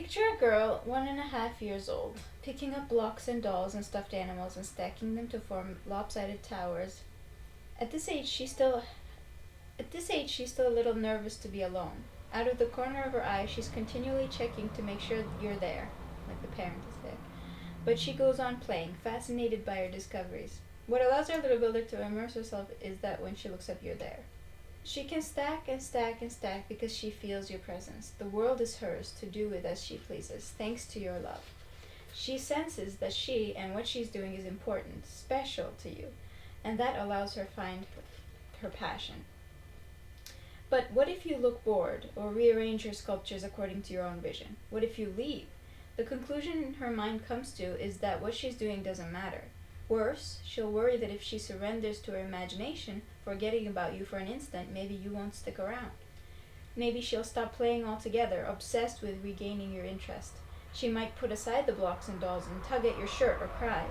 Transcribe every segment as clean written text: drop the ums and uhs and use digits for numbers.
Picture a girl 1.5 years old, picking up blocks and dolls and stuffed animals and stacking them to form lopsided towers. At this age, she's still a little nervous to be alone. Out of the corner of her eye, she's continually checking to make sure you're there, like the parent is there. But she goes on playing, fascinated by her discoveries. What allows our little builder to immerse herself is that when she looks up, you're there. She can stack and stack and stack because she feels your presence. The world is hers to do with as she pleases, thanks to your love. She senses that she and what she's doing is important, special to you, and that allows her find her passion. But what if you look bored or rearrange your sculptures according to your own vision? What if you leave? The conclusion her mind comes to is that what she's doing doesn't matter. Worse, she'll worry that if she surrenders to her imagination, forgetting about you for an instant, maybe you won't stick around. Maybe she'll stop playing altogether, obsessed with regaining your interest. She might put aside the blocks and dolls and tug at your shirt or cry.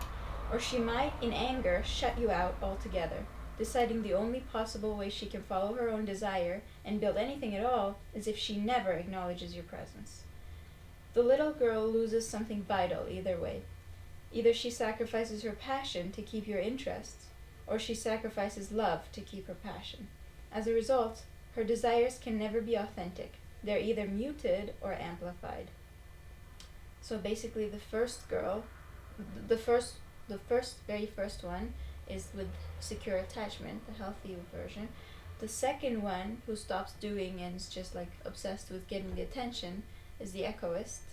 Or she might, in anger, shut you out altogether, deciding the only possible way she can follow her own desire and build anything at all is if she never acknowledges your presence. The little girl loses something vital either way. Either she sacrifices her passion to keep your interests, or she sacrifices love to keep her passion. As a result, her desires can never be authentic. They're either muted or amplified. So basically the first girl, very first one is with secure attachment, the healthy version. The second one, who stops doing and is just like obsessed with getting the attention, is the echoist.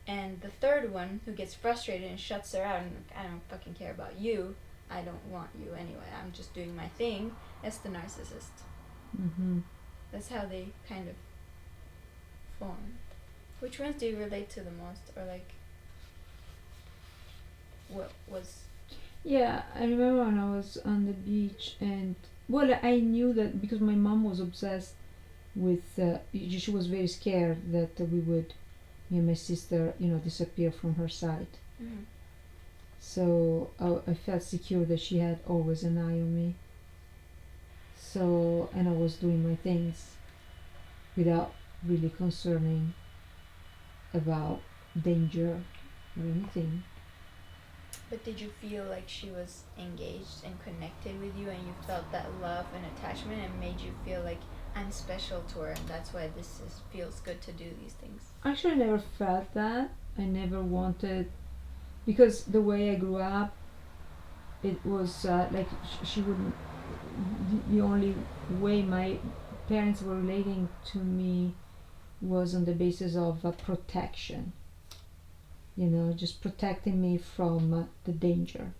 And the third one, who gets frustrated and shuts her out and I don't fucking care about you, I don't want you anyway, I'm just doing my thing, that's the narcissist. Mm-hmm. That's how they kind of form. Which ones do you relate to the most, or like what was... Yeah, I remember when I was on the beach, and well, I knew that because my mom was obsessed with she was very scared that we would, me and my sister, disappear from her sight. Mm-hmm. So I felt secure that she had always an eye on me. So, and I was doing my things without really concerning about danger or anything. But did you feel like she was engaged and connected with you, and you felt that love and attachment and made you feel like I'm special to her and that's why feels good to do these things? Actually, I never felt that. I never wanted, because the way I grew up, it was like she wouldn't. The only way my parents were relating to me was on the basis of protection. Just protecting me from the danger.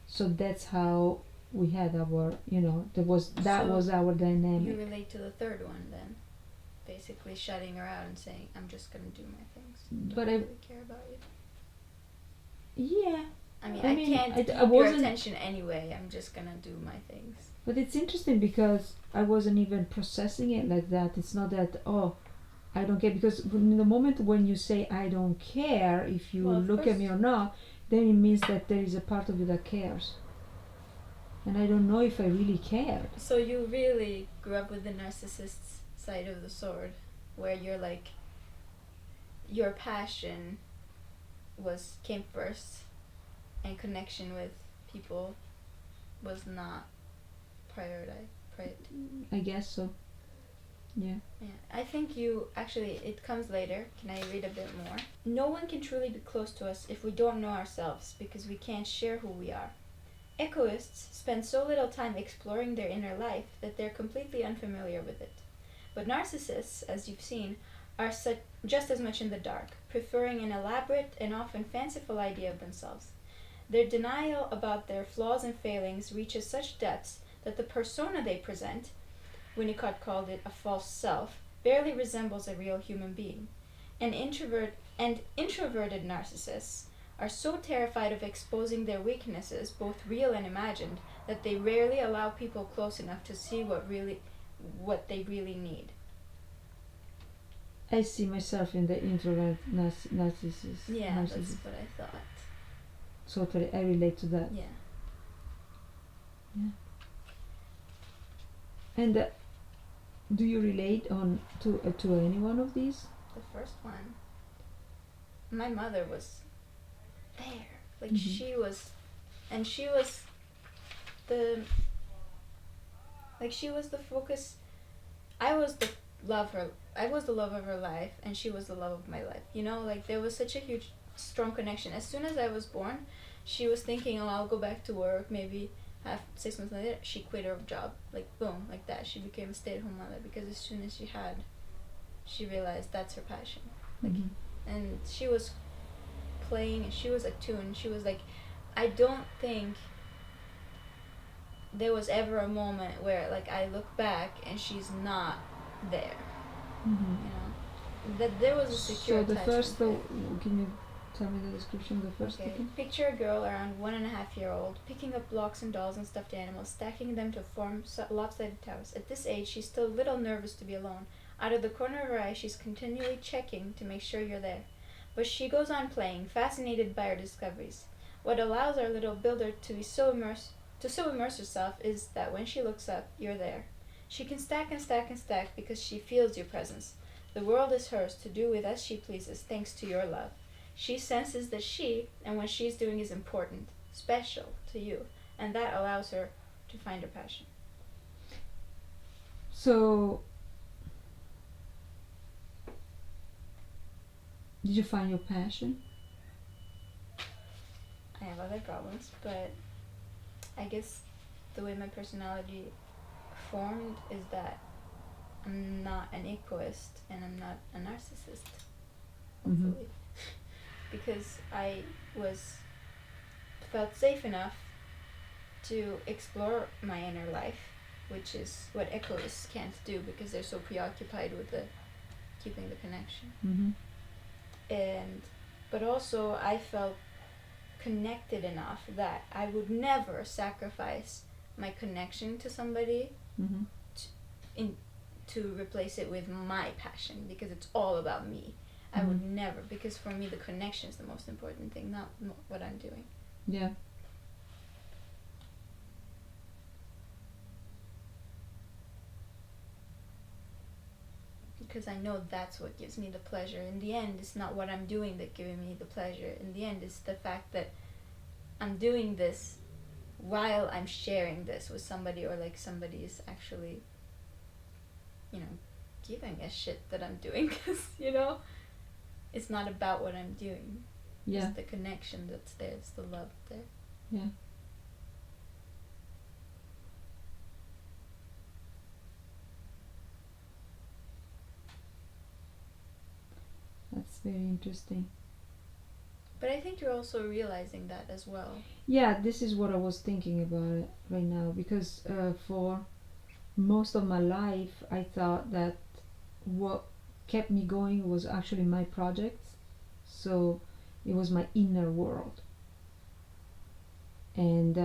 So that's how we had our, that was our dynamic. You relate to the third one then, basically shutting her out and saying, I'm just gonna do my things. Don't really care about you. Yeah. I can't keep your attention anyway. I'm just gonna do my things. But it's interesting because I wasn't even processing it like that. It's not that, I don't care, because in the moment when you say I don't care if you look at me or not, then it means that there is a part of you that cares. And I don't know if I really cared. So you really grew up with the narcissist's side of the sword, where you're like, your passion came first, and connection with people was not prioritized. I guess so. Yeah. I think it comes later. Can I read a bit more? No one can truly be close to us if we don't know ourselves, because we can't share who we are. Echoists spend so little time exploring their inner life that they're completely unfamiliar with it. But narcissists, as you've seen, are just as much in the dark, preferring an elaborate and often fanciful idea of themselves. Their denial about their flaws and failings reaches such depths that the persona they present, Winnicott called it a false self, barely resembles a real human being. Introverted narcissists are so terrified of exposing their weaknesses, both real and imagined, that they rarely allow people close enough to see what they really need. I see myself in the introvert narcissist. Yeah, that's what I thought. Totally, I relate to that. Yeah. And do you relate to any one of these? The first one. my mother was there. Like Mhm. she was the she was the focus. I was the I was the love of her life, and she was the love of my life. You know, like there was such a huge, strong connection. As soon as I was born, she was thinking, "Oh, I'll go back to work." Maybe 6 months later, she quit her job. Like boom, like that. She became a stay-at-home mother because as soon as she realized that's her passion. Like, Mhm. and she was playing, and she was attuned. She was like, I don't think there was ever a moment where like I look back and she's not there. Mhm. You know, that there was a secure So the attachment first, there. can you tell me the description of the first Okay, again? picture a girl around 1.5 year old picking up blocks and dolls and stuffed animals, stacking them to form lopsided towers. At this age, she's still a little nervous to be alone. Out of the corner of her eye, she's continually checking to make sure you're there. But she goes on playing, fascinated by her discoveries. What allows our little builder to so immerse herself is that when she looks up, you're there. She can stack and stack and stack because she feels your presence. The world is hers to do with as she pleases, thanks to your love. She senses that she and what she's doing is important, special to you, and that allows her to find her passion. So, did you find your passion? I have other problems, but I guess the way my personality formed is that I'm not an echoist and I'm not a narcissist, Mm-hmm. hopefully. Because I felt safe enough to explore my inner life, which is what echoists can't do because they're so preoccupied with keeping the connection. Mm-hmm. But also I felt connected enough that I would never sacrifice my connection to somebody Mm-hmm. to replace it with my passion because it's all about me. I would never, because for me the connection is the most important thing, not what I'm doing. Yeah. Because I know that's what gives me the pleasure. In the end, it's not what I'm doing that giving me the pleasure. In the end, it's the fact that I'm doing this while I'm sharing this with somebody, or like somebody is actually, giving a shit that I'm doing. Because, it's not about what I'm doing. Yeah. It's the connection that's there. It's the love there. Yeah. That's very interesting. But I think you're also realizing that as well. Yeah, this is what I was thinking about it right now, because for most of my life I thought that what kept me going was actually my projects. So it was my inner world, and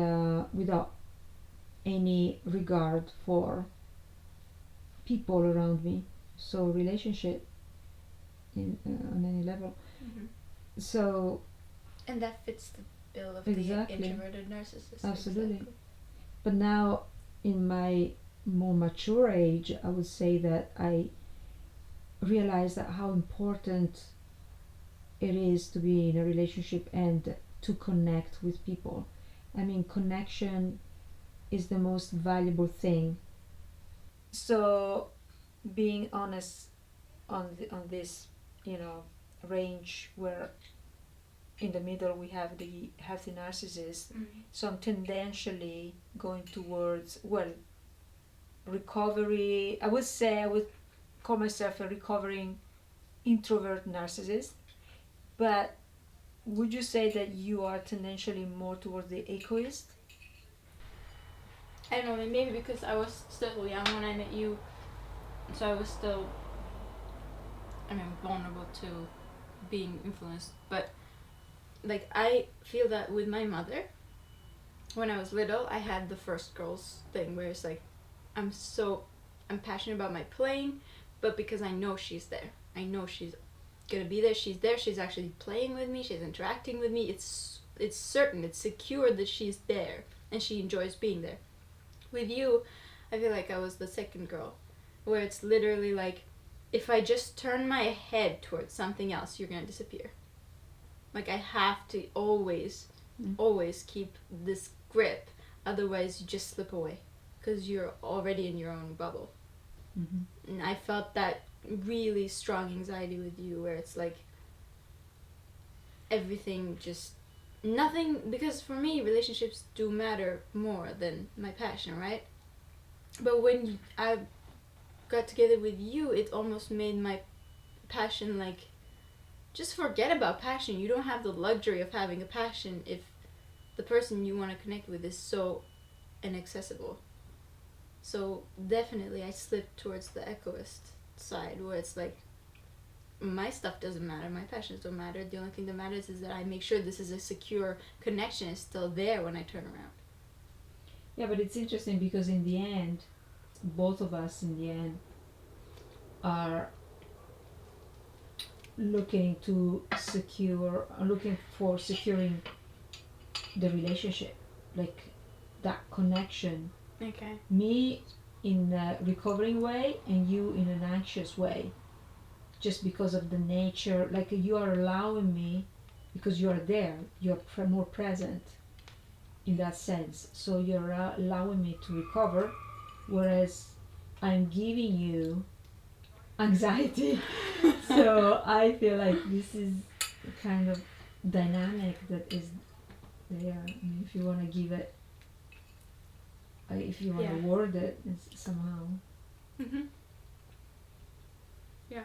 without any regard for people around me, so relationship on any level. Mm-hmm. So And that fits the bill of Exactly. the introverted narcissist. Absolutely. Exactly. But now, in my more mature age, I would say that I realize that how important it is to be in a relationship and to connect with people. I mean, connection is the most valuable thing. So, being honest on this, range where in the middle we have the healthy narcissist, so I'm tendentially going towards, recovery. I would say I would call myself a recovering introvert narcissist, but would you say that you are tendentially more towards the echoist? I don't know, maybe because I was still young when I met you, so I was still, vulnerable to being influenced. But, like, I feel that with my mother, when I was little, I had the first girls thing where it's like, I'm passionate about my playing, but because I know she's there. I know she's gonna be there, she's actually playing with me, she's interacting with me, it's certain, it's secure that she's there, and she enjoys being there. With you, I feel like I was the second girl, where it's literally like, if I just turn my head towards something else, you're gonna disappear. Like I have to always keep this grip, otherwise you just slip away because you're already in your own bubble. And I felt that really strong anxiety with you, where it's like everything just nothing, because for me relationships do matter more than my passion, right? But when I got together with you, it almost made my passion like, just forget about passion. You don't have the luxury of having a passion if the person you want to connect with is so inaccessible. So definitely I slipped towards the echoist side, where it's like my stuff doesn't matter, my passions don't matter. The only thing that matters is that I make sure this is a secure connection, is still there when I turn around. Yeah, but it's interesting because in the end, both of us in the end are looking for securing the relationship, like that connection. Okay. Me in a recovering way and you in an anxious way, just because of the nature, like you are allowing me, because you are there, you're more present in that sense, so you're allowing me to recover, whereas I'm giving you anxiety. So I feel like this is kind of dynamic that is there. I mean, if you want to give it, if you want to word it somehow. Yeah.